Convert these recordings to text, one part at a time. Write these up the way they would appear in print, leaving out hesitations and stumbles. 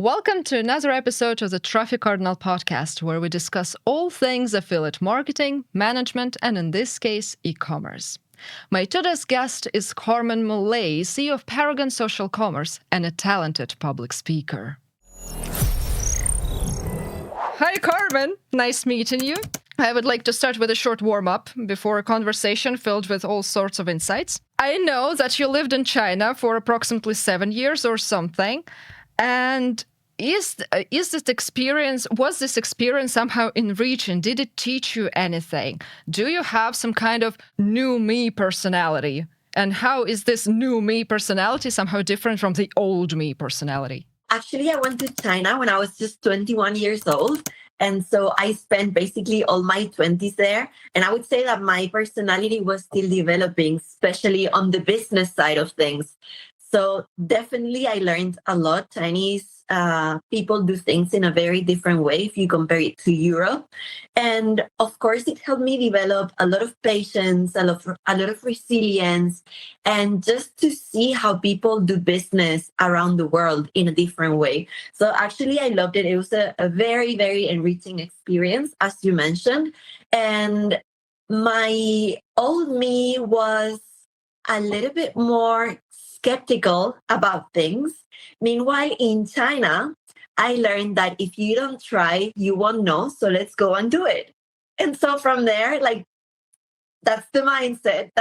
Welcome to another episode of the Cardinal podcast, where we discuss all things affiliate marketing, management, and in this case, e-commerce. My today's guest is Carmen Muley, CEO of Paragon Social Commerce and a talented public speaker. Hi, Carmen. Nice meeting you. I would like to start with a short warm-up before a conversation filled with all sorts of insights. I know that you lived in China for approximately 7 years or something, and was this experience somehow enriching? Did it teach you anything? Do you have some kind of new me personality? And how is this new me personality somehow different from the old me personality? Actually, I went to China when I was just 21 years old. And so I spent basically all my 20s there. And I would say that my personality was still developing, especially on the business side of things. So definitely I learned a lot. Chinese people do things in a very different way if you compare it to Europe. And of course, it helped me develop a lot of patience, a lot of resilience, and just to see how people do business around the world in a different way. So actually, I loved it. It was a very, very enriching experience, as you mentioned. And my old me was a little bit more skeptical about things. Meanwhile, in China, I learned that if you don't try, you won't know. So let's go and do it. And so from there, that's the mindset.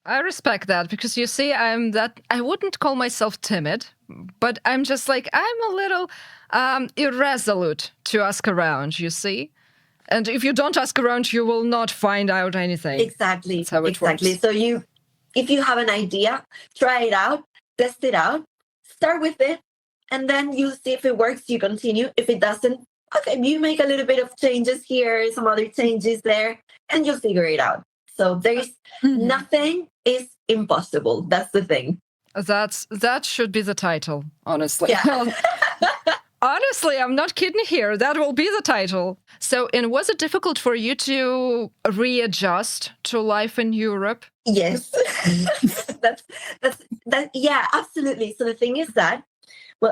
I respect that because you see, I wouldn't call myself timid, but I'm just I'm a little irresolute to ask around, you see? And if you don't ask around, you will not find out anything. Exactly. That's how it works. So if you have an idea, try it out, test it out, start with it, and then you see if it works, you continue. If it doesn't, okay, you make a little bit of changes here, some other changes there, and you'll figure it out. So there's nothing is impossible. That's the thing. That should be the title, honestly. Yeah. Honestly, I'm not kidding here. That will be the title. So, and was it difficult for you to readjust to life in Europe? Yes. Yeah, absolutely. So the thing is that,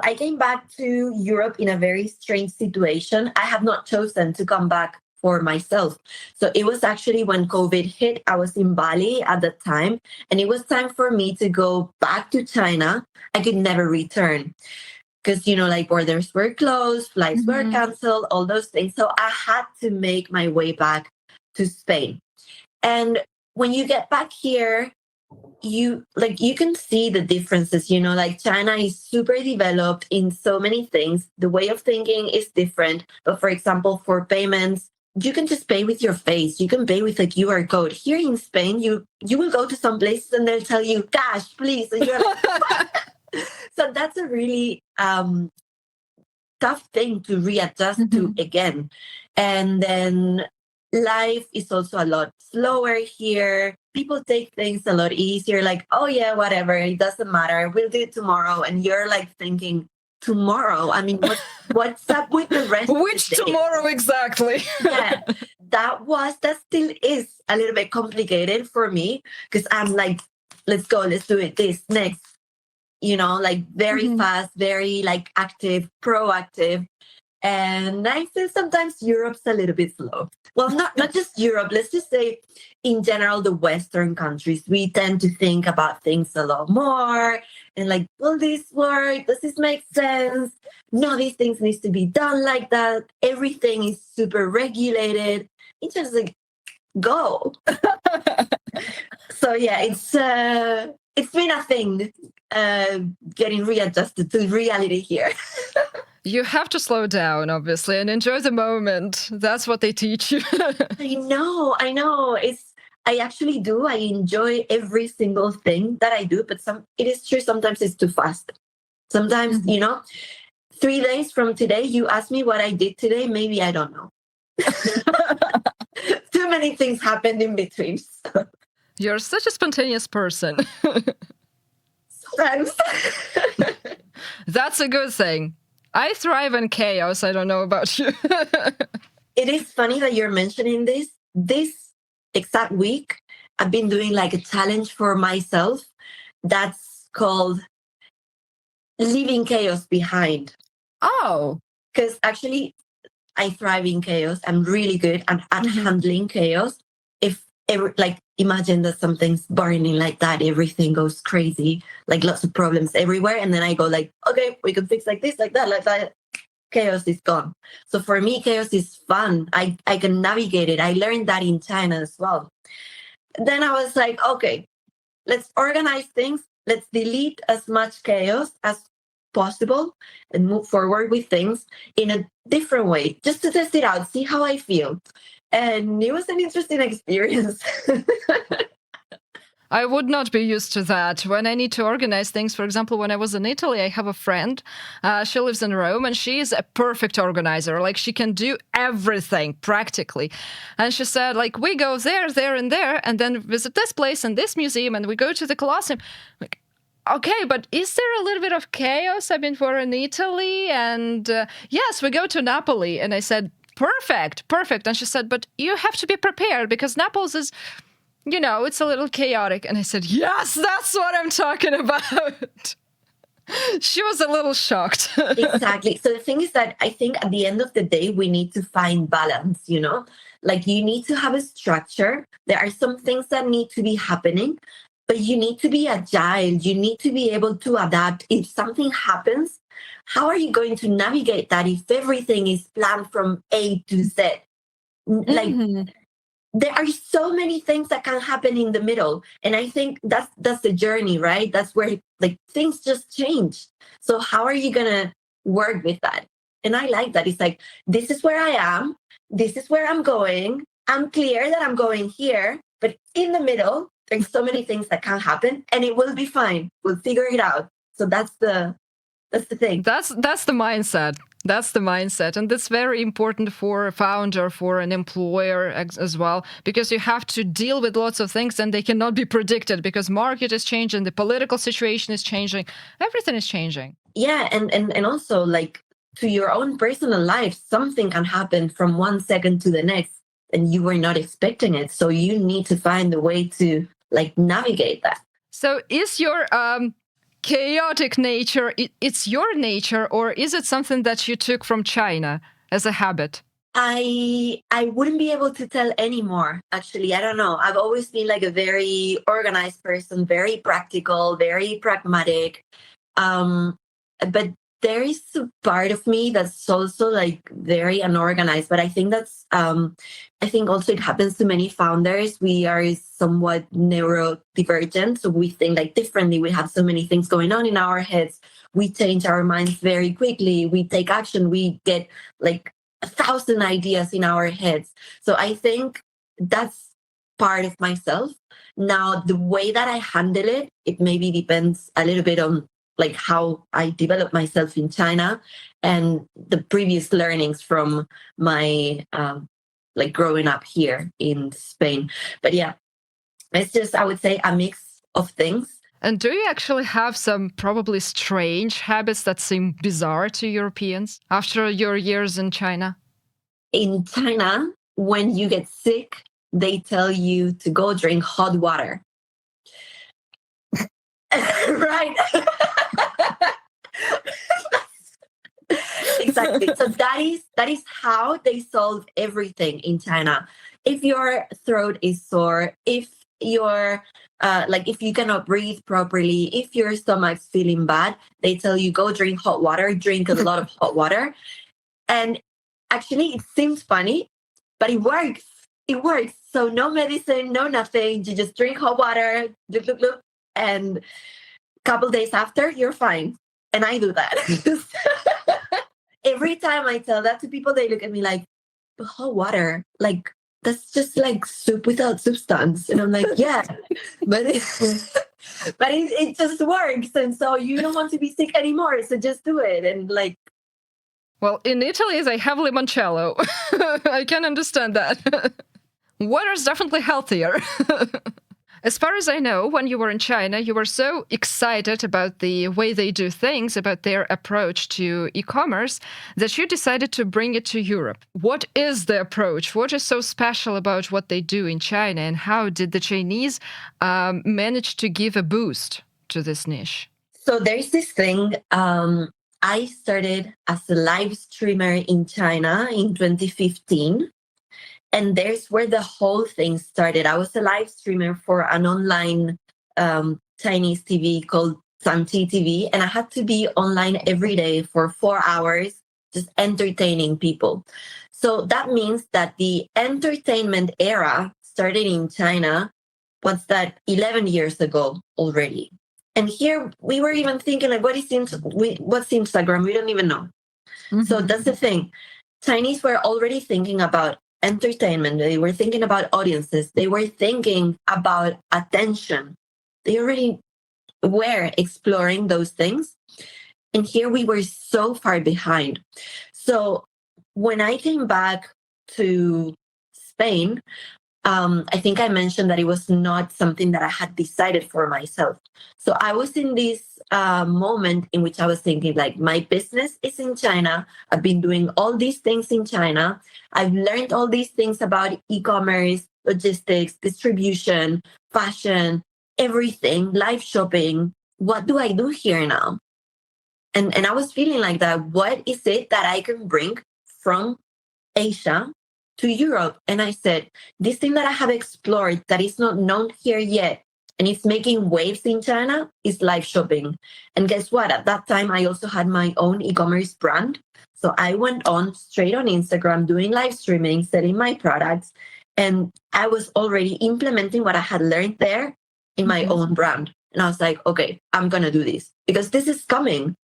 I came back to Europe in a very strange situation. I have not chosen to come back for myself. So it was actually when COVID hit, I was in Bali at the time, and it was time for me to go back to China. I could never return. Because, borders were closed, flights were canceled, all those things. So I had to make my way back to Spain. And when you get back here, you can see the differences, China is super developed in so many things. The way of thinking is different. But for example, for payments, you can just pay with your face. You can pay with a QR code. Here in Spain, you will go to some places and they'll tell you, cash, please. And you're like, so that's a really tough thing to readjust to again. And then life is also a lot slower here. People take things a lot easier, like, oh yeah, whatever, it doesn't matter. We'll do it tomorrow. And you're thinking, tomorrow? I mean, what's up with the rest Which of the day? Tomorrow exactly? Yeah, that still is a little bit complicated for me because I'm like, let's go, let's do it, this, next. Very fast, very active, proactive. And I feel sometimes Europe's a little bit slow. Well, not just Europe. Let's just say in general, the Western countries, we tend to think about things a lot more and will this work? Does this make sense? No, these things needs to be done like that. Everything is super regulated. It's just go. So yeah, it's been a thing getting readjusted to reality here. You have to slow down, obviously, and enjoy the moment. That's what they teach you. I know. I actually do. I enjoy every single thing that I do, but it is true. Sometimes it's too fast. Sometimes, 3 days from today, you ask me what I did today. Maybe I don't know. Too many things happened in between. So. You're such a spontaneous person. Sometimes. That's a good thing. I thrive in chaos. I don't know about you. It is funny that you're mentioning this. This exact week, I've been doing a challenge for myself that's called leaving chaos behind. Oh. Because actually, I thrive in chaos. I'm really good at handling chaos. If like imagine that something's burning like that, everything goes crazy, like lots of problems everywhere, and then I go like, okay, we can fix like this, like that, like that. Chaos is gone. So for me, chaos is fun. I can navigate it. I learned that in China as well. Then I was like, okay, let's organize things. Let's delete as much chaos as possible and move forward with things in a different way, just to test it out, see how I feel. And it was an interesting experience. I would not be used to that. When I need to organize things, for example, when I was in Italy, I have a friend. She lives in Rome, and she is a perfect organizer. Like, she can do everything practically. And she said, like, we go there, there, and there, and then visit this place and this museum, and we go to the Colosseum. Like, okay, but is there a little bit of chaos? I mean, we're in Italy, and yes, we go to Napoli. And I said, perfect, perfect. And she said, but you have to be prepared because Naples is, you know, it's a little chaotic. And I said, yes, that's what I'm talking about. She was a little shocked. Exactly. So the thing is that I think at the end of the day, we need to find balance, you know, like you need to have a structure. There are some things that need to be happening, but you need to be agile. You need to be able to adapt. If something happens, how are you going to navigate that if everything is planned from A to Z? Like, there are so many things that can happen in the middle, and I think that's the journey, right? That's where like things just change. So how are you gonna work with that? And I like that. It's like, this is where I am, this is where I'm going, I'm clear that I'm going here, but in the middle there's so many things that can happen, and it will be fine, we'll figure it out. So that's the thing. That's the mindset. That's the mindset. And that's very important for a founder, for an employer as well, because you have to deal with lots of things and they cannot be predicted because market is changing, the political situation is changing, everything is changing. Yeah, and also like to your own personal life, something can happen from 1 second to the next and you were not expecting it. So you need to find a way to like navigate that. So is your chaotic nature, it's your nature, or is it something that you took from China as a habit? I wouldn't be able to tell anymore, actually. I don't know. I've always been like a very organized person, very practical, very pragmatic. But there is a part of me that's also like very unorganized. But I think that's I think also it happens to many founders. We are somewhat neurodivergent, so we think like differently. We have so many things going on in our heads. We change our minds very quickly. We take action. We get like 1,000 ideas in our heads. So I think that's part of myself. Now, the way that I handle it, it maybe depends a little bit on like how I developed myself in China and the previous learnings from my like growing up here in Spain. But yeah, it's just, I would say, a mix of things. And do you actually have some probably strange habits that seem bizarre to Europeans after your years in China? In China, when you get sick, they tell you to go drink hot water. Right. Exactly. So that is how they solve everything in China. If your throat is sore, if you're like if you cannot breathe properly, if your stomach's feeling bad, they tell you go drink hot water, drink a lot of hot water. And actually, it seems funny, but it works. It works. So no medicine, no nothing. You just drink hot water, look, and a couple days after, you're fine. And I do that. Every time I tell that to people, they look at me like, hot water, like that's just like soup without substance. And I'm like, yeah, but it just works. And so you don't want to be sick anymore. So just do it. And like, well, in Italy, they have limoncello. I can understand that. Water is definitely healthier. As far as I know, when you were in China, you were so excited about the way they do things, about their approach to e-commerce, that you decided to bring it to Europe. What is the approach? What is so special about what they do in China? And how did the Chinese manage to give a boost to this niche? So there's this thing. I started as a live streamer in China in 2015. And there's where the whole thing started. I was a live streamer for an online Chinese TV called Santi TV. And I had to be online every day for 4 hours, just entertaining people. So that means that the entertainment era started in China, what's that, 11 years ago already. And here we were even thinking, like, what's Instagram? We don't even know. Mm-hmm. So that's the thing. Chinese were already thinking about entertainment. They were thinking about audiences. They were thinking about attention. They already were exploring those things. And here we were so far behind. So when I came back to Spain, I think I mentioned that it was not something that I had decided for myself. So I was in this moment in which I was thinking, like, my business is in China. I've been doing all these things in China. I've learned all these things about e-commerce, logistics, distribution, fashion, everything, live shopping. What do I do here now? And I was feeling like that. What is it that I can bring from Asia to Europe? And I said, this thing that I have explored that is not known here yet, and it's making waves in China, is live shopping. And guess what? At that time, I also had my own e-commerce brand. So I went on straight on Instagram, doing live streaming, selling my products. And I was already implementing what I had learned there in my own brand. And I was like, okay, I'm going to do this because this is coming.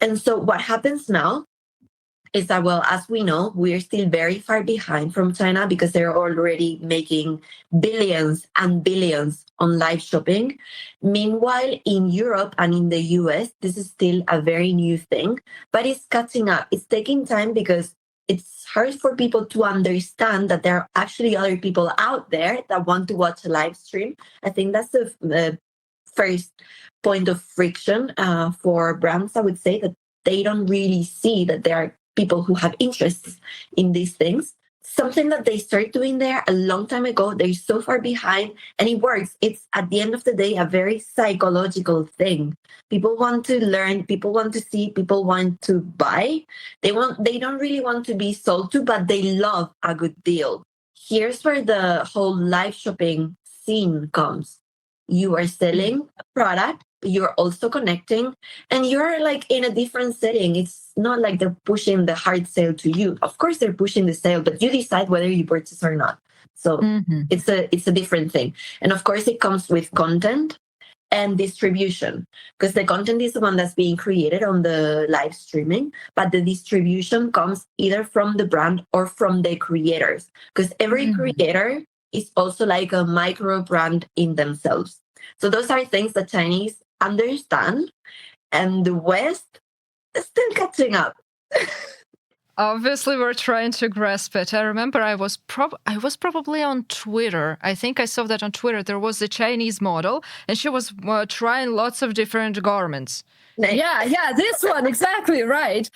And so what happens now is that, well, as we know, we're still very far behind from China because they're already making billions and billions on live shopping. Meanwhile, in Europe and in the US, this is still a very new thing, but it's catching up. It's taking time because it's hard for people to understand that there are actually other people out there that want to watch a live stream. I think that's the first point of friction for brands, I would say, that they don't really see that there are people who have interests in these things. Something that they started doing there a long time ago. They're so far behind and it works. It's at the end of the day, a very psychological thing. People want to learn, people want to see, people want to buy. They don't really want to be sold to, but they love a good deal. Here's where the whole live shopping scene comes. You are selling a product, you're also connecting, and you're like in a different setting. It's not like they're pushing the hard sale to you. Of course, they're pushing the sale, but you decide whether you purchase or not. So it's a different thing. And of course, it comes with content and distribution, because the content is the one that's being created on the live streaming, but the distribution comes either from the brand or from the creators, because every creator is also like a micro brand in themselves. So those are things that Chinese understand, and the West is still catching up. Obviously, we're trying to grasp it. I remember I was probably on Twitter. I think I saw that on Twitter. There was a Chinese model, and she was trying lots of different garments. Nice. Yeah, this one, exactly, right.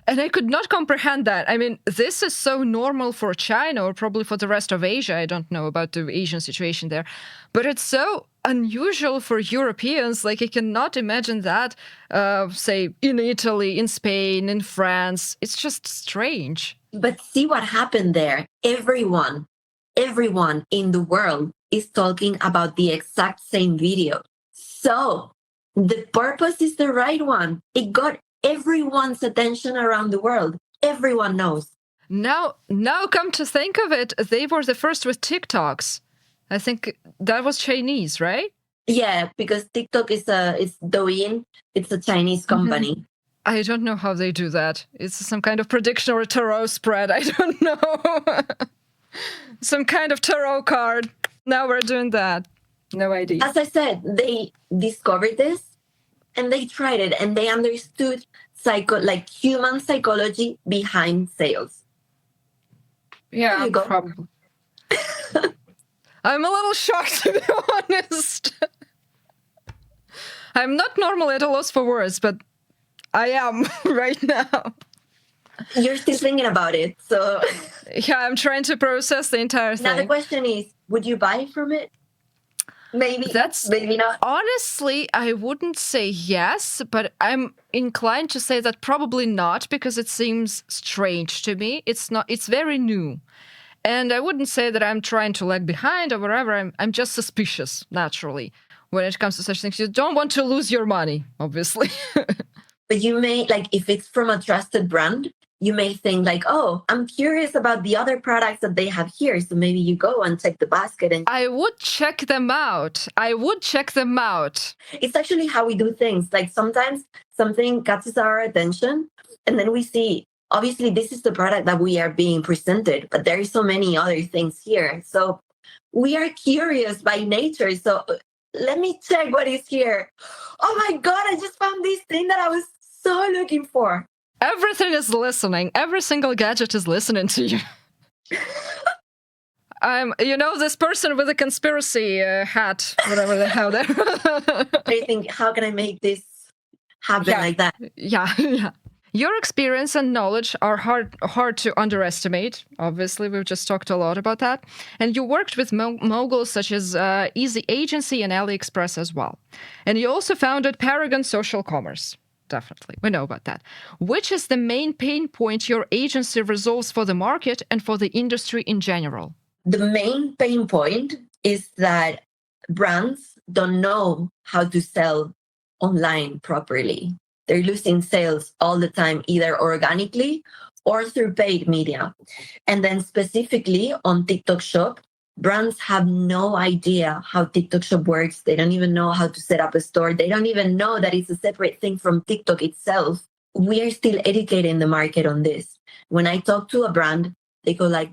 And I could not comprehend that. I mean, this is so normal for China or probably for the rest of Asia. I don't know about the Asian situation there. But it's so unusual for Europeans. Like, I cannot imagine that, say, in Italy, in Spain, in France. It's just strange. But see what happened there. Everyone in the world is talking about the exact same video. So the purpose is the right one. It got everyone's attention around the world. Everyone knows. Now come to think of it, they were the first with TikToks. I think that was Chinese, right? Yeah, because TikTok is Douyin. It's a Chinese company. I don't know how they do that. It's some kind of prediction or a tarot spread. I don't know. Some kind of tarot card. Now we're doing that. No idea. As I said, they discovered this and they tried it and they understood human psychology behind sales. Yeah, probably. I'm a little shocked, to be honest. I'm not normally at a loss for words, but I am right now. You're still thinking about it, so... Yeah, I'm trying to process the entire thing. Now the question is, would you buy from it? maybe not. Honestly, I wouldn't say yes, but I'm inclined to say that probably not, because it seems strange to me. It's very new. And I wouldn't say that I'm trying to lag behind or whatever. I'm just suspicious, naturally, when it comes to such things. You don't want to lose your money, obviously. But you may, like, if it's from a trusted brand, you may think like, oh, I'm curious about the other products that they have here. So maybe you go and check the basket. And I would check them out. It's actually how we do things. Like sometimes something catches our attention and then we see, obviously, this is the product that we are being presented, but there are so many other things here. So we are curious by nature. So let me check what is here. Oh my God, I just found this thing that I was so looking for. Everything is listening. Every single gadget is listening to you. This person with a conspiracy hat, whatever the hell they're. I think, how can I make this happen like that? Yeah. Your experience and knowledge are hard to underestimate. Obviously, we've just talked a lot about that. And you worked with moguls such as Easy Agency and AliExpress as well. And you also founded Paragon Social Commerce. Definitely, we know about that. Which is the main pain point your agency resolves for the market and for the industry in general? The main pain point is that brands don't know how to sell online properly. They're losing sales all the time, either organically or through paid media. And then specifically on TikTok Shop, brands have no idea how TikTok Shop works. They don't even know how to set up a store. They don't even know that it's a separate thing from TikTok itself. We are still educating the market on this. When I talk to a brand, they go like,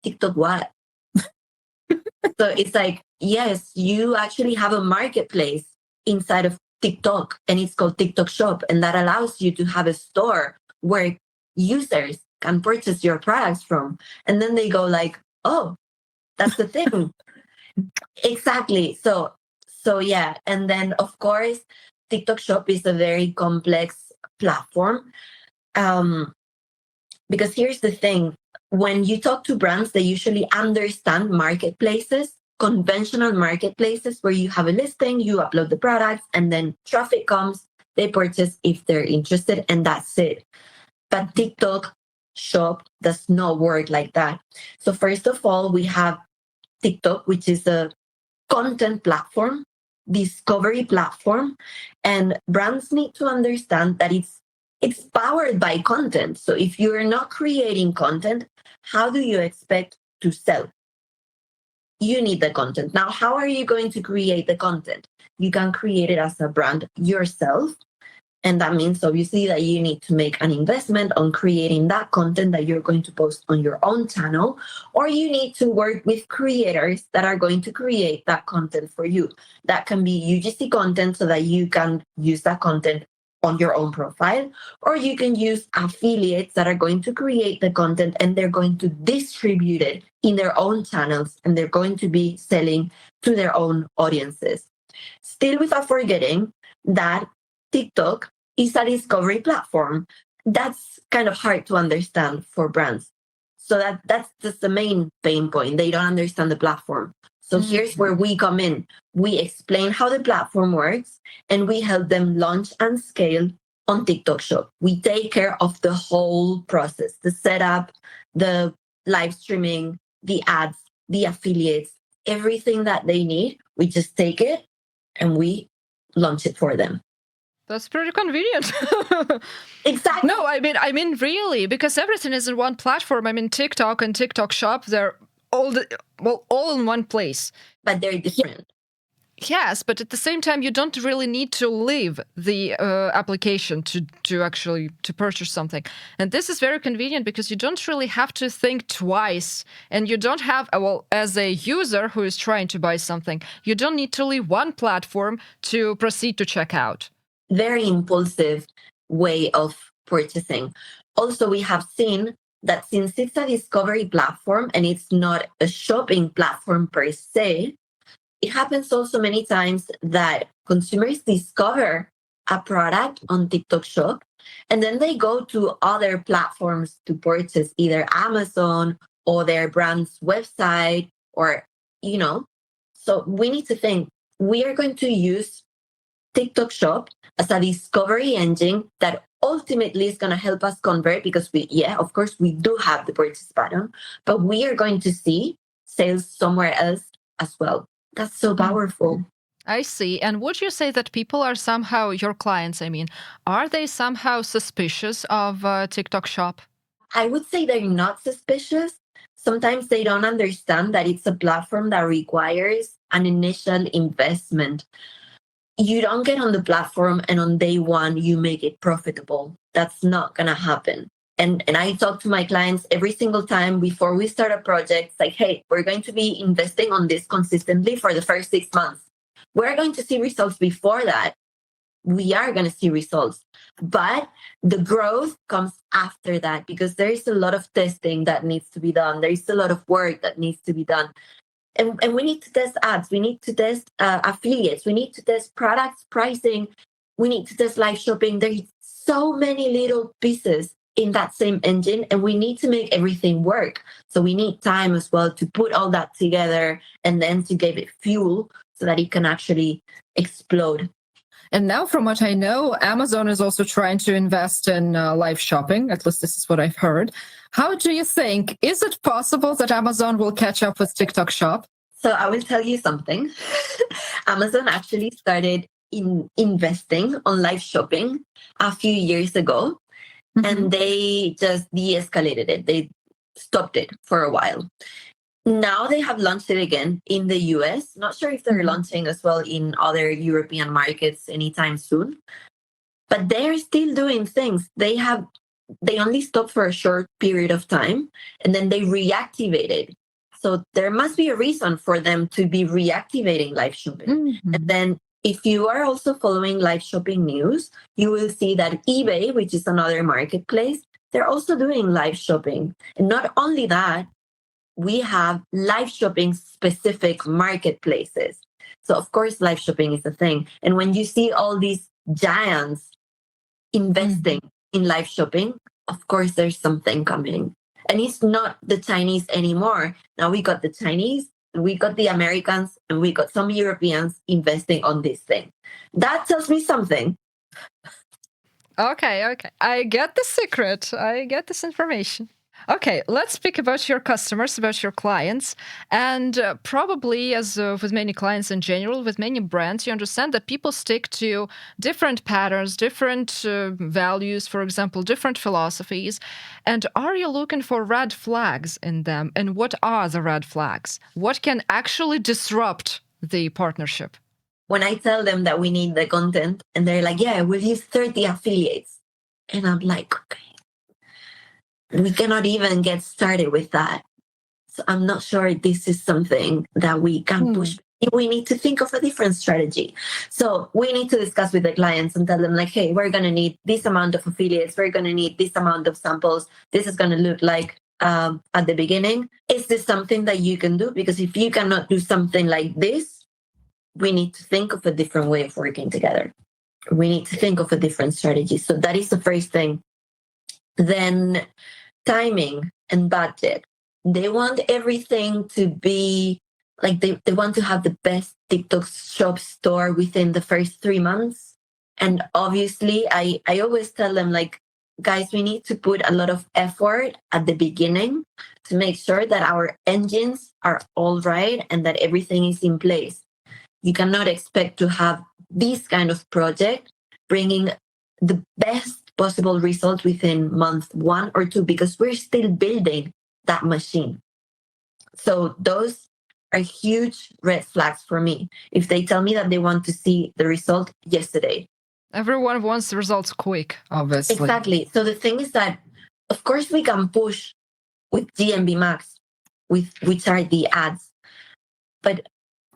TikTok what? So it's like, yes, you actually have a marketplace inside of TikTok and it's called TikTok Shop. And that allows you to have a store where users can purchase your products from. And then they go like, oh, that's the thing. Exactly. So yeah. And then of course, TikTok Shop is a very complex platform. Because here's the thing. When you talk to brands, they usually understand marketplaces, conventional marketplaces where you have a listing, you upload the products, and then traffic comes, they purchase if they're interested, and that's it. But TikTok Shop does not work like that. So first of all, we have TikTok, which is a content platform, discovery platform, and brands need to understand that it's powered by content. So if you're not creating content, how do you expect to sell? You need the content. Now, how are you going to create the content? You can create it as a brand yourself. And that means obviously that you need to make an investment on creating that content that you're going to post on your own channel, or you need to work with creators that are going to create that content for you. That can be UGC content so that you can use that content on your own profile, or you can use affiliates that are going to create the content and they're going to distribute it in their own channels and they're going to be selling to their own audiences. Still without forgetting that TikTok is a discovery platform. That's kind of hard to understand for brands. So that's just the main pain point. They don't understand the platform. So here's where we come in. We explain how the platform works and we help them launch and scale on TikTok Shop. We take care of the whole process, the setup, the live streaming, the ads, the affiliates, everything that they need. We just take it and we launch it for them. That's pretty convenient. Exactly. No, I mean really, because everything is in one platform. I mean, TikTok and TikTok Shop, they're all in one place. But they're different. Yes, but at the same time, you don't really need to leave the application to actually to purchase something. And this is very convenient because you don't really have to think twice. And you don't have, as a user who is trying to buy something, you don't need to leave one platform to proceed to check out. Very impulsive way of purchasing. Also, we have seen that since it's a discovery platform and it's not a shopping platform per se, it happens also many times that consumers discover a product on TikTok Shop and then they go to other platforms to purchase, either Amazon or their brand's website, or, So we need to think, we are going to use TikTok Shop as a discovery engine that ultimately is going to help us convert, because of course, we do have the purchase button, but we are going to see sales somewhere else as well. That's so powerful. I see. And would you say that people are somehow, your clients, I mean, are they somehow suspicious of TikTok Shop? I would say they're not suspicious. Sometimes they don't understand that it's a platform that requires an initial investment. You don't get on the platform and on day one, you make it profitable. That's not going to happen. And I talk to my clients every single time before we start a project, like, hey, we're going to be investing on this consistently for the first 6 months. We're going to see results before that. We are going to see results, but the growth comes after that, because there is a lot of testing that needs to be done. There is a lot of work that needs to be done. And we need to test ads. We need to test affiliates. We need to test products, pricing. We need to test live shopping. There's so many little pieces in that same engine, and we need to make everything work. So we need time as well to put all that together and then to give it fuel so that it can actually explode. And now, from what I know, Amazon is also trying to invest in live shopping. At least this is what I've heard. How do you think? Is it possible that Amazon will catch up with TikTok Shop? So I will tell you something. Amazon actually started investing on live shopping a few years ago, and they just de-escalated it. They stopped it for a while. Now they have launched it again in the US. Not sure if they're launching as well in other European markets anytime soon, but they're still doing things. They only stopped for a short period of time, and then they reactivated. So there must be a reason for them to be reactivating live shopping. And then if you are also following live shopping news, you will see that eBay, which is another marketplace, they're also doing live shopping. And not only that, we have live shopping specific marketplaces. So of course, live shopping is a thing. And when you see all these giants investing in live shopping, of course, there's something coming. And it's not the Chinese anymore. Now we got the Chinese, we got the Americans, and we got some Europeans investing on this thing. That tells me something. Okay. I get the secret. I get this information. Okay, let's speak about your customers, about your clients. And probably, as with many clients in general, with many brands, you understand that people stick to different patterns, different values, for example, different philosophies. And are you looking for red flags in them? And what are the red flags? What can actually disrupt the partnership? When I tell them that we need the content, and they're like, yeah, we'll use 30 affiliates. And I'm like, okay. We cannot even get started with that. So I'm not sure this is something that we can push. We need to think of a different strategy. So we need to discuss with the clients and tell them like, hey, we're going to need this amount of affiliates. We're going to need this amount of samples. This is going to look like at the beginning. Is this something that you can do? Because if you cannot do something like this, we need to think of a different way of working together. We need to think of a different strategy. So that is the first thing. Then timing and budget. They want everything to be like they want to have the best TikTok shop store within the first 3 months. And obviously, I always tell them like, guys, we need to put a lot of effort at the beginning to make sure that our engines are all right and that everything is in place. You cannot expect to have this kind of project bringing the best possible results within month 1 or 2, because we're still building that machine. So those are huge red flags for me. If they tell me that they want to see the result yesterday. Everyone wants the results quick, obviously. Exactly. So the thing is that, of course, we can push with GMB Max, which are the ads. But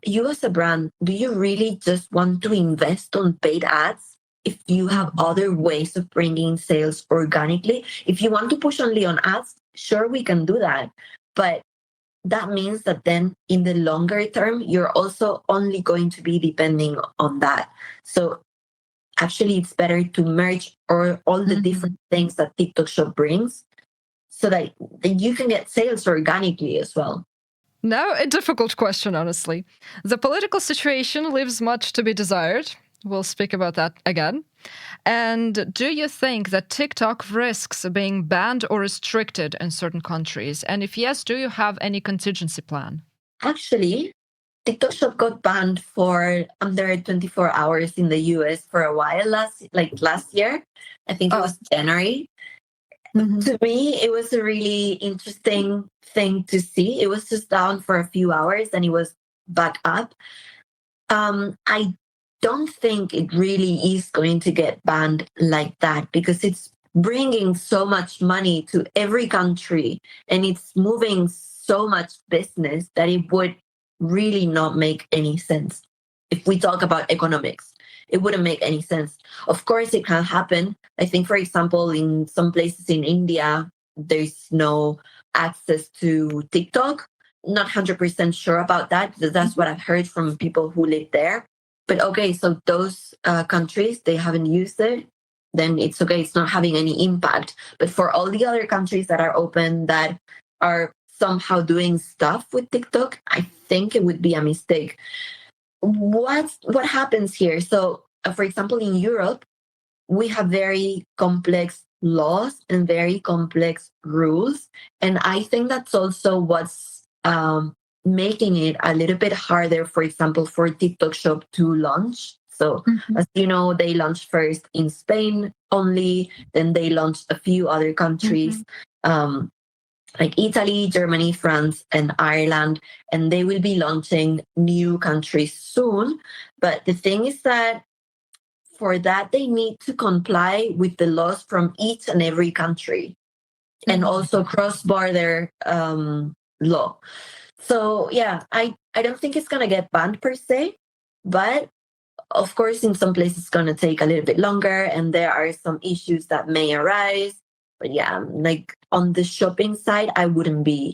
you as a brand, do you really just want to invest on paid ads? If you have other ways of bringing sales organically, if you want to push only on ads, sure, we can do that. But that means that then in the longer term, you're also only going to be depending on that. So actually, it's better to merge all the different things that TikTok Shop brings so that you can get sales organically as well. Now, a difficult question, honestly. The political situation leaves much to be desired. We'll speak about that again. And do you think that TikTok risks being banned or restricted in certain countries? And if yes, do you have any contingency plan? Actually, TikTok Shop got banned for under 24 hours in the US for a while last year. I think it was January. To me, it was a really interesting thing to see. It was just down for a few hours and it was back up. I don't think it really is going to get banned like that because it's bringing so much money to every country and it's moving so much business that it would really not make any sense. If we talk about economics, it wouldn't make any sense. Of course, it can happen. I think, for example, in some places in India, there's no access to TikTok. Not 100% sure about that. That's what I've heard from people who live there. But okay, so those countries, they haven't used it, then it's okay. It's not having any impact. But for all the other countries that are open, that are somehow doing stuff with TikTok, I think it would be a mistake. What happens here? So, for example, in Europe, we have very complex laws and very complex rules. And I think that's also what's making it a little bit harder, for example, for TikTok Shop to launch. So, as you know, they launched first in Spain only, then they launched a few other countries. Like Italy, Germany, France, and Ireland, and they will be launching new countries soon. But the thing is that for that, they need to comply with the laws from each and every country and also cross-border law. So, yeah, I don't think it's going to get banned per se, but of course, in some places, it's going to take a little bit longer and there are some issues that may arise. But yeah, like on the shopping side, I wouldn't be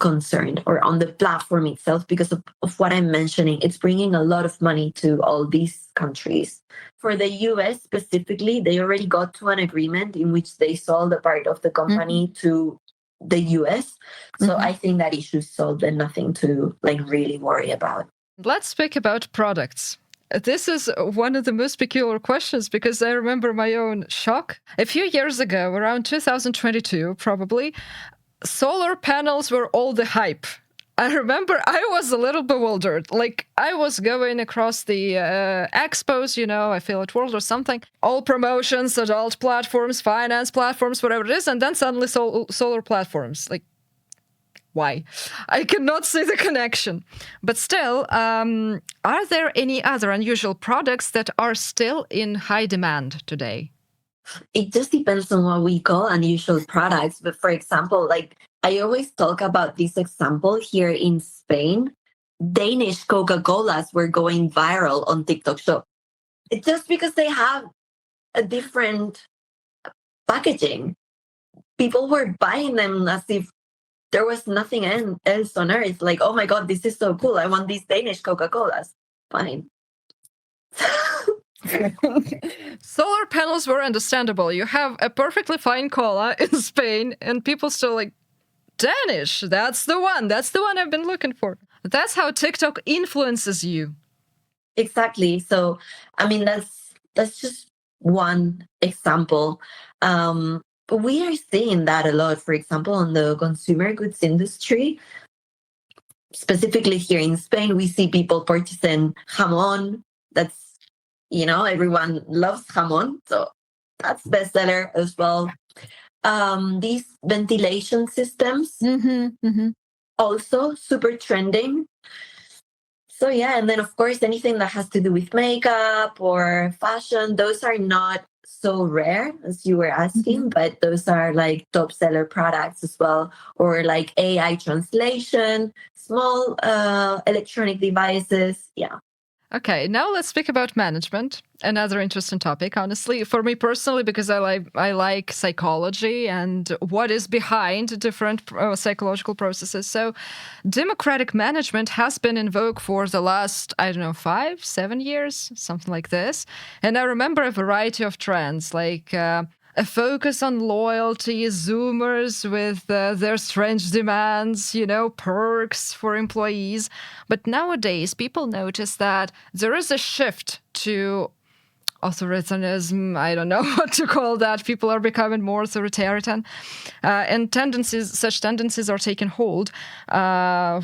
concerned, or on the platform itself, because of what I'm mentioning. It's bringing a lot of money to all these countries. For the US specifically, they already got to an agreement in which they sold a part of the company to the US. So I think that issue's solved and nothing to like really worry about. Let's speak about products. This is one of the most peculiar questions because I remember my own shock. A few years ago, around 2022, probably, solar panels were all the hype. I remember I was a little bewildered. Like, I was going across the expos, I feel at World or something, all promotions, adult platforms, finance platforms, whatever it is, and then suddenly solar platforms. Like, why? I cannot see the connection. But still, are there any other unusual products that are still in high demand today? It just depends on what we call unusual products. But for example, like I always talk about this example here in Spain, Danish Coca-Colas were going viral on TikTok Shop. It's just because they have a different packaging. People were buying them as if there was nothing else on earth. Like, oh my God, this is so cool. I want these Danish Coca-Colas. Fine. Solar panels were understandable. You have a perfectly fine cola in Spain, and people still like, Danish, that's the one. That's the one I've been looking for. That's how TikTok influences you. Exactly. So, I mean, that's just one example. But we are seeing that a lot, for example, on the consumer goods industry. Specifically here in Spain, we see people purchasing jamón. That's, everyone loves jamón. So that's bestseller as well. These ventilation systems, also super trending. So yeah, and then of course, anything that has to do with makeup or fashion, those are not so rare as you were asking, but those are like top seller products as well, or like AI translation, small electronic devices. Yeah. Okay, now let's speak about management. Another interesting topic, honestly, for me personally, because I like psychology and what is behind different psychological processes. So, democratic management has been in vogue for the last, 5, 7 years, something like this. And I remember a variety of trends, like a focus on loyalty, Zoomers with their strange demands, perks for employees. But nowadays, people notice that there is a shift to authoritarianism. I don't know what to call that. People are becoming more authoritarian, and such tendencies are taking hold,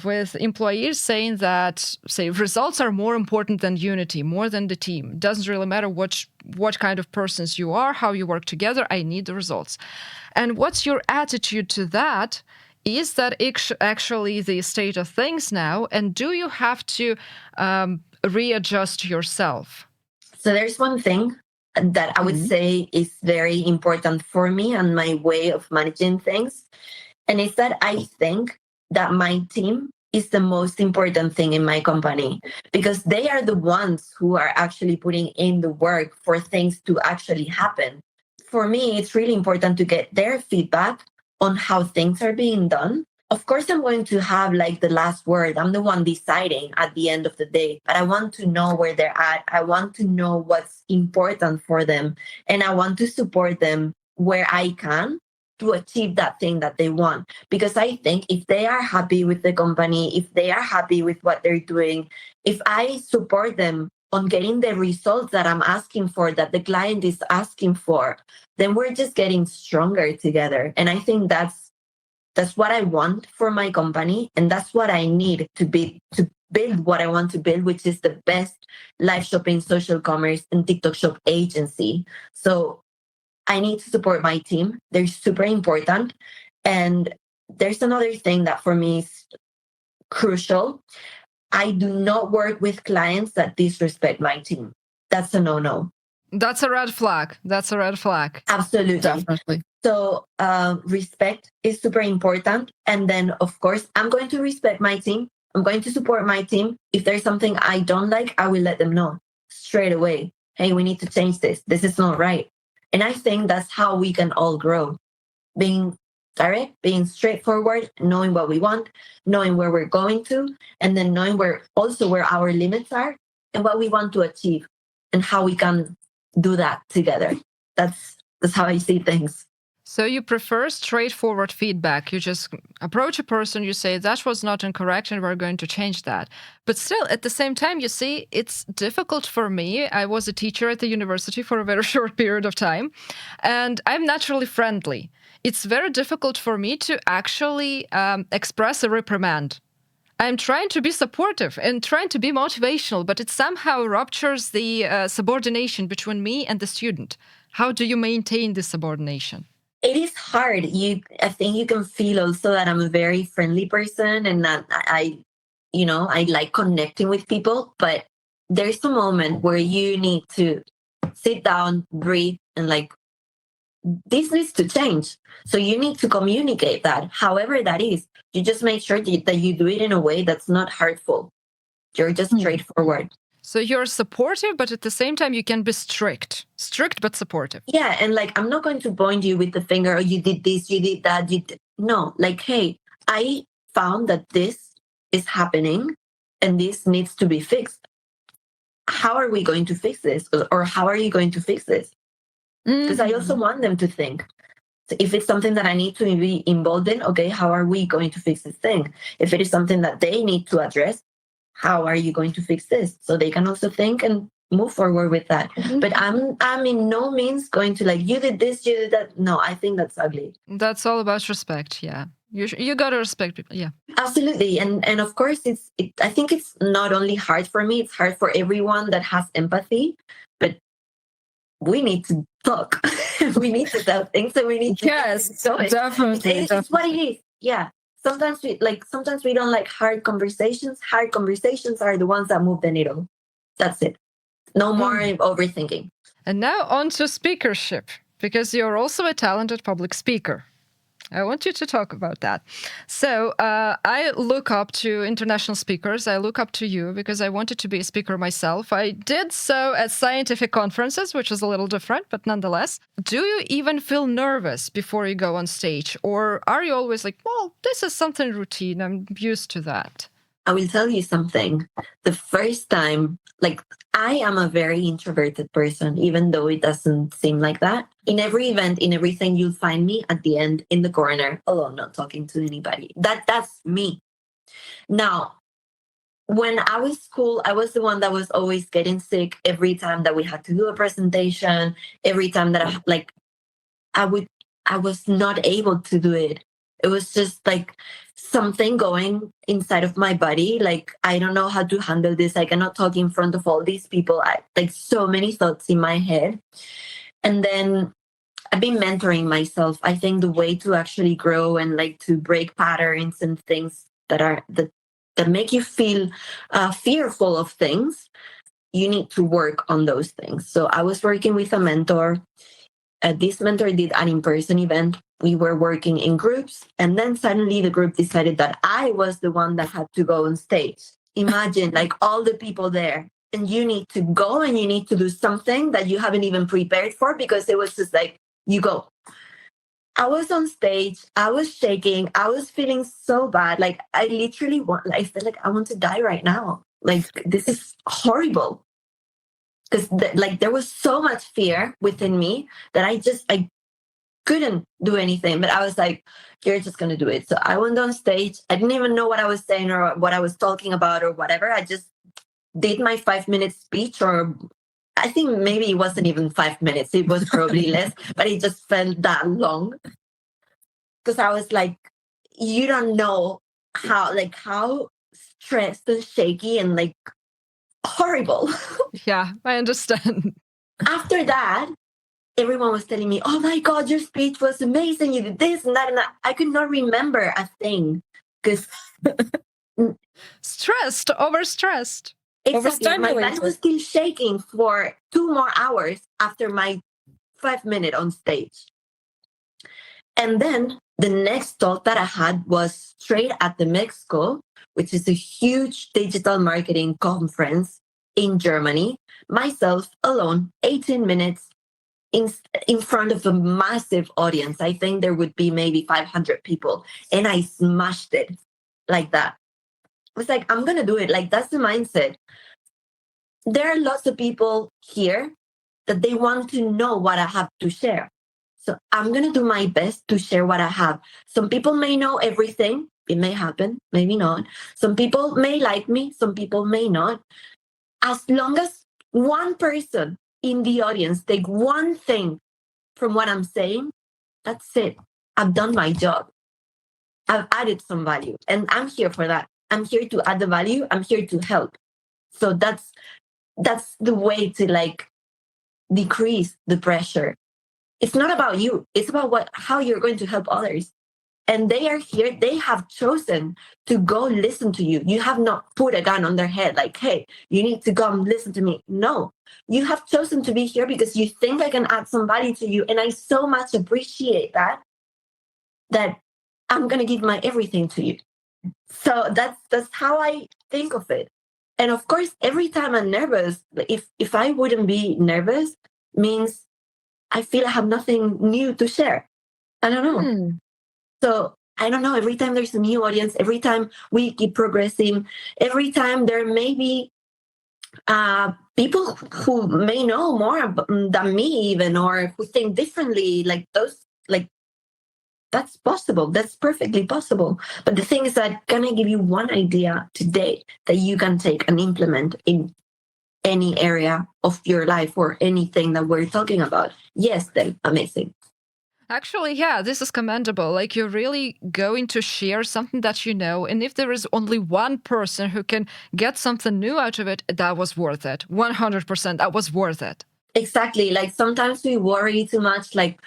with employees saying that, results are more important than unity, more than the team. It doesn't really matter what kind of persons you are, how you work together. I need the results. And what's your attitude to that? Is that actually the state of things now? And do you have to readjust yourself? So there's one thing that I would say is very important for me and my way of managing things. And it's that I think that my team is the most important thing in my company, because they are the ones who are actually putting in the work for things to actually happen. For me, it's really important to get their feedback on how things are being done. Of course, I'm going to have the last word. I'm the one deciding at the end of the day, but I want to know where they're at. I want to know what's important for them, and I want to support them where I can to achieve that thing that they want. Because I think if they are happy with the company, if they are happy with what they're doing, if I support them on getting the results that I'm asking for, that the client is asking for, then we're just getting stronger together. And I think that's what I want for my company, and that's what I need to build what I want to build, which is the best live shopping, social commerce, and TikTok shop agency. So I need to support my team. They're super important. And there's another thing that for me is crucial. I do not work with clients that disrespect my team. That's a no-no. That's a red flag. Absolutely. Definitely. So respect is super important. And then, of course, I'm going to respect my team. I'm going to support my team. If there's something I don't like, I will let them know straight away. Hey, we need to change this. This is not right. And I think that's how we can all grow. Being direct, being straightforward, knowing what we want, knowing where we're going to, and then knowing where our limits are and what we want to achieve and how we can do that together. That's how I see things. So you prefer straightforward feedback. You just approach a person, you say, that was not incorrect and we're going to change that. But still, at the same time, you see, it's difficult for me. I was a teacher at the university for a very short period of time, and I'm naturally friendly. It's very difficult for me to actually express a reprimand. I'm trying to be supportive and trying to be motivational, but it somehow ruptures the subordination between me and the student. How do you maintain this subordination? It is hard. I think you can feel also that I'm a very friendly person and that I like connecting with people. But there's a moment where you need to sit down, breathe, and this needs to change. So you need to communicate that, however that is. You just make sure that you do it in a way that's not hurtful. You're just straightforward. So you're supportive, but at the same time, you can be strict but supportive. Yeah. And I'm not going to point you with the finger, oh, you did this, you did that. No, hey, I found that this is happening and this needs to be fixed. How are we going to fix this? Or how are you going to fix this? Because I also want them to think. So if it's something that I need to be involved in, okay, how are we going to fix this thing? If it is something that they need to address, how are you going to fix this? So they can also think and move forward with that. But I'm in no means going to you did this, you did that. No, I think that's ugly. That's all about respect. Yeah. You got to respect people. Yeah, absolutely. And of course, I think it's not only hard for me, it's hard for everyone that has empathy, but we need to talk. We need to tell things, and we need to definitely. It's what it is. Yeah. Sometimes we don't like hard conversations. Hard conversations are the ones that move the needle. That's it. No more overthinking. And now on to speakership, because you're also a talented public speaker. I want you to talk about that. So I look up to international speakers. I look up to you because I wanted to be a speaker myself. I did so at scientific conferences, which is a little different, but nonetheless. Do you even feel nervous before you go on stage? Or are you always well, this is something routine. I'm used to that. I will tell you something. The first time, like, I am a very introverted person, even though it doesn't seem like that. In every event, in everything, you'll find me at the end in the corner, alone, not talking to anybody. That's me. Now, when I was school, I was the one that was always getting sick every time that we had to do a presentation, every time that I would I was not able to do it. It was just like something going inside of my body. Like, I don't know how to handle this. I cannot talk in front of all these people. Like, so many thoughts in my head. And then I've been mentoring myself. I think the way to actually grow and like to break patterns and things that make you feel fearful of things, you need to work on those things. So I was working with a mentor. This mentor did an in-person event. We were working in groups, and then suddenly the group decided that I was the one that had to go on stage. Imagine like all the people there, and you need to go and you need to do something that you haven't even prepared for, because it was just like, you go. I was on stage, I was shaking, I was feeling so bad. Like, I literally I feel like I want to die right now. Like, this is horrible. Because like there was so much fear within me that I couldn't do anything. But I was like, you're just gonna do it. So I went on stage. I didn't even know what I was saying or what I was talking about or whatever. I just did my 5 minute speech, or I think maybe it wasn't even 5 minutes. It was probably less, but it just felt that long. Because I was like, you don't know how stressed and shaky and like horrible. Yeah, I understand. After that, everyone was telling me, oh my God, your speech was amazing. You did this and that. And that. I could not remember a thing because Stressed, overstressed. exactly, my body was still shaking for 2 more hours after my 5 minute on stage. And then the next thought that I had was straight at the Mexico, which is a huge digital marketing conference in Germany, myself alone, 18 minutes in front of a massive audience. I think there would be maybe 500 people. And I smashed it like that. I was like, I'm going to do it. Like, that's the mindset. There are lots of people here that they want to know what I have to share. So I'm going to do my best to share what I have. Some people may know everything. It may happen, maybe not. Some people may like me. Some people may not. As long as one person in the audience take one thing from what I'm saying, that's it. I've done my job. I've added some value, and I'm here for that. I'm here to add the value. I'm here to help. So that's the way to like decrease the pressure. It's not about you. It's about how you're going to help others. And they are here. They have chosen to go listen to you. You have not put a gun on their head like, hey, you need to come listen to me. No, you have chosen to be here because you think I can add some value to you. And I so much appreciate that I'm going to give my everything to you. So that's how I think of it. And of course, every time I'm nervous, if I wouldn't be nervous, means I feel I have nothing new to share. I don't know. So I don't know. Every time there's a new audience, every time we keep progressing, every time there may be people who may know more than me even, or who think differently, like those, like that's possible. That's perfectly possible. But the thing is that, can I give you one idea today that you can take and implement in any area of your life or anything that we're talking about? Yes, then amazing. Actually, yeah, this is commendable. Like, you're really going to share something that you know. And if there is only one person who can get something new out of it, that was worth it. 100%, that was worth it. Exactly. Like, sometimes we worry too much. Like,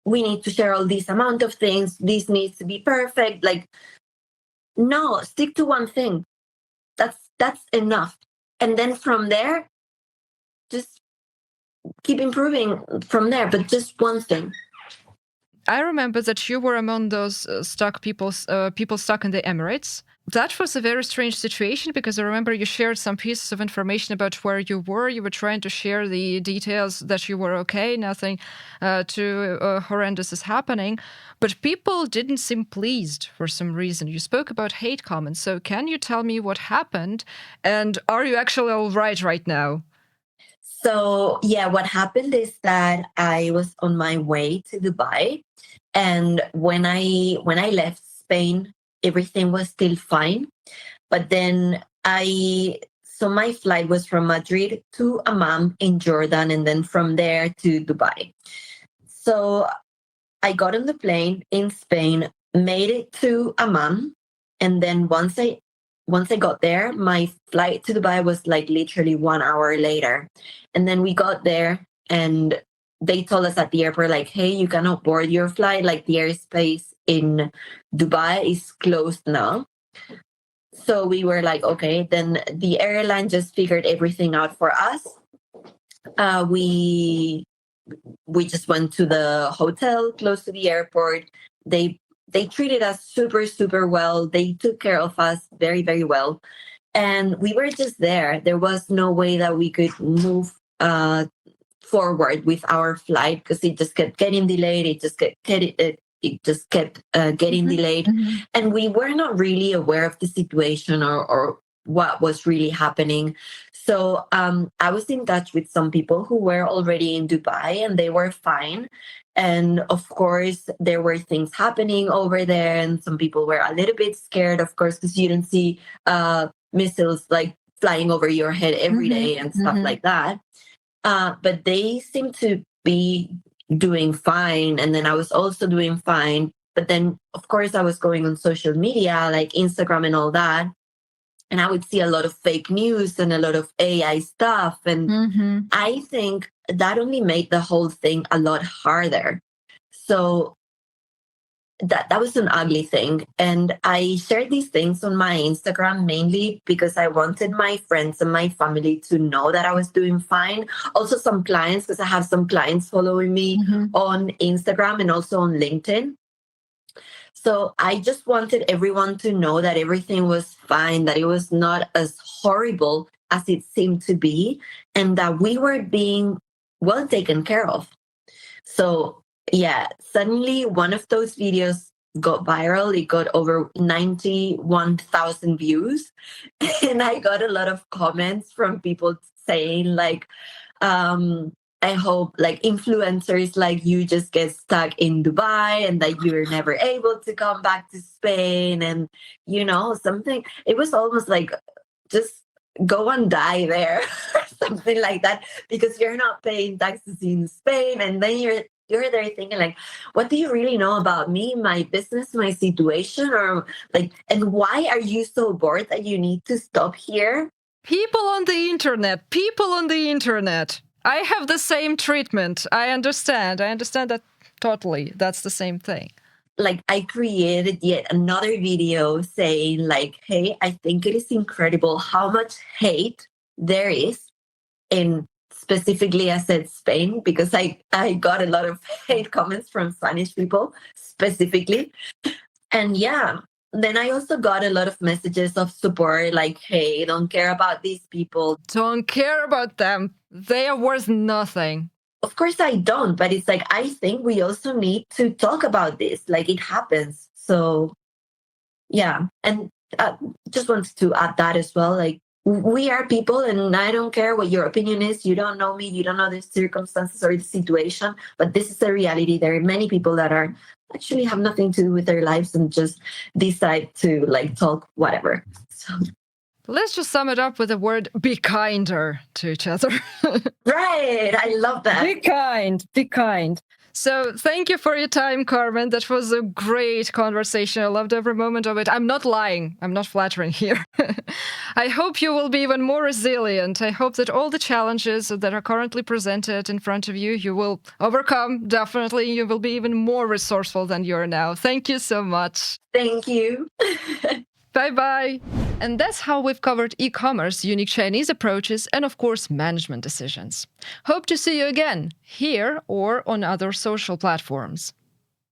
we need to share all this amount of things. This needs to be perfect. Like, no, stick to one thing. That's enough. And then from there, just keep improving from there. But just one thing. I remember that you were among those people stuck in the Emirates. That was a very strange situation because I remember you shared some pieces of information about where you were. You were trying to share the details that you were okay, nothing too horrendous is happening. But people didn't seem pleased for some reason. You spoke about hate comments. So can you tell me what happened? And are you actually all right now? So yeah, what happened is that I was on my way to Dubai, and when I left Spain, everything was still fine. But then so my flight was from Madrid to Amman in Jordan, and then from there to Dubai. So I got on the plane in Spain, made it to Amman, and then once I got there, my flight to Dubai was like literally 1 hour later. And then we got there and they told us at the airport, like, hey, you cannot board your flight. Like the airspace in Dubai is closed now. So we were like, okay, then the airline just figured everything out for us. We just went to the hotel close to the airport. They treated us super well. They took care of us very well, and we were just there. There was no way that we could move forward with our flight because it just kept getting delayed. It just kept getting delayed, and we were not really aware of the situation or what was really happening. So I was in touch with some people who were already in Dubai and they were fine. And of course, there were things happening over there, and some people were a little bit scared, of course, because you don't see missiles like flying over your head every day and stuff like that. But they seemed to be doing fine. And then I was also doing fine. But then, of course, I was going on social media like Instagram and all that. And I would see a lot of fake news and a lot of AI stuff. And I think that only made the whole thing a lot harder. So that was an ugly thing. And I shared these things on my Instagram mainly because I wanted my friends and my family to know that I was doing fine. Also some clients, because I have some clients following me on Instagram and also on LinkedIn. So I just wanted everyone to know that everything was fine, that it was not as horrible as it seemed to be, and that we were being well taken care of. So yeah, suddenly one of those videos got viral. It got over 91,000 views. And I got a lot of comments from people saying like, I hope like influencers like you just get stuck in Dubai and that you're never able to come back to Spain. And, something, it was almost like just go and die there or something like that, because you're not paying taxes in Spain. And then you're there thinking like, what do you really know about me, my business, my situation? Or like, and why are you so bored that you need to stop here? People on the internet. I have the same treatment. I understand that totally. That's the same thing. Like I created yet another video saying like, hey, I think it is incredible how much hate there is in, specifically I said Spain, because I got a lot of hate comments from Spanish people specifically. And yeah, then I also got a lot of messages of support like, hey, don't care about these people. Don't care about them. They are worth nothing. Of course I don't, but it's like, I think we also need to talk about this. Like it happens. So yeah. And just wanted to add that as well. Like we are people and I don't care what your opinion is. You don't know me. You don't know the circumstances or the situation, but this is the reality. There are many people that are actually have nothing to do with their lives and just decide to like talk whatever. So let's just sum it up with the word be kinder to each other. Right. I love that. Be kind. So thank you for your time, Carmen. That was a great conversation. I loved every moment of it. I'm not lying. I'm not flattering here. I hope you will be even more resilient. I hope that all the challenges that are currently presented in front of you, you will overcome. Definitely, you will be even more resourceful than you are now. Thank you so much. Thank you. Bye-bye. And that's how we've covered e-commerce, unique Chinese approaches, and of course, management decisions. Hope to see you again, here or on other social platforms.